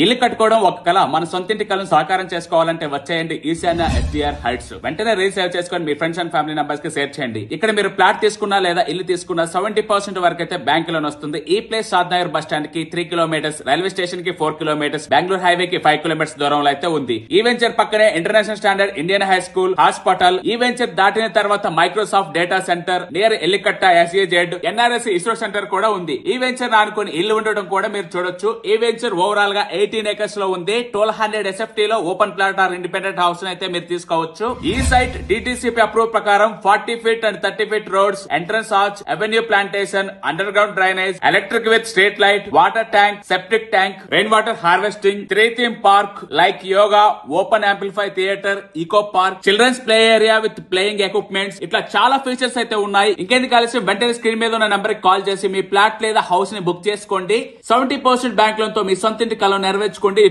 ఇల్లు కట్టుకోవడం ఒక కళ. మన సొంతింటి కళను సాకారం చేసుకోవాలంటే వచ్చేయండి ఈశాన్య ఎస్డిఆర్ హైట్స్. వెంటనే రీసేవ్ చేసుకొని మీ ఫ్రెండ్స్ అండ్ ఫ్యామిలీ మెంబర్స్ కి షేర్ చేయండి. ఇక్కడ మీరు ప్లాట్ తీసుకున్నా లేదా ఇల్లు తీసుకున్నా 70% వరకు అయితే బ్యాంక్ లోన్ వస్తుంది. ఈ ప్లేస్ షాద్నగర్ బస్ స్టాండ్ కి 3 కిలోమీటర్స్, రైల్వే స్టేషన్ కి 4 కిలోమీటర్స్, బెంగళూరు హైవే కి 5 కిలోమీటర్స్ దూరంలో అయితే ఉంది. ఈ వెంచర్ పక్కనే international standard Indian high school, hospital. ఈ వెంచర్ దాటిన తర్వాత Microsoft data centre, near Ellikatta SAZ, NRS ISRO centre కూడా ఉంది. ఈ వెంచర్ ఆనుకుని ఇల్లు ఉండడం కూడా మీరు చూడొచ్చు. ఈ వెంచర్ ఓవరాల్ గా 18 ఏకర్స్ లో ఉంది. 1200 SFT లో open plot or independent house అయితే మీరు తీసుకోవచ్చు. ఈ సైట్ DTCP అప్రూవ్ ప్రకారం 40 feet and 30 feet roads, entrance arch, avenue plantation, underground drainage, electric with street light, water tank, septic tank, rain water harvesting, 3 theme park like yoga, open amplify theatre, eco park, children's play area with playing equipments, ఇట్లా చాలా features అయితే ఉన్నాయి. ఇంకెందుకు ఆలస్యం, వెంటనే screen మీద ఉన్న number కి కాల్ చేసి మీ ప్లాట్ లేదా హౌస్ ని బుక్ చేసుకోండి. 70% బ్యాంక్ లోన్ తో మీ సొంతింటి కలను నెరవేర్చుకోండి.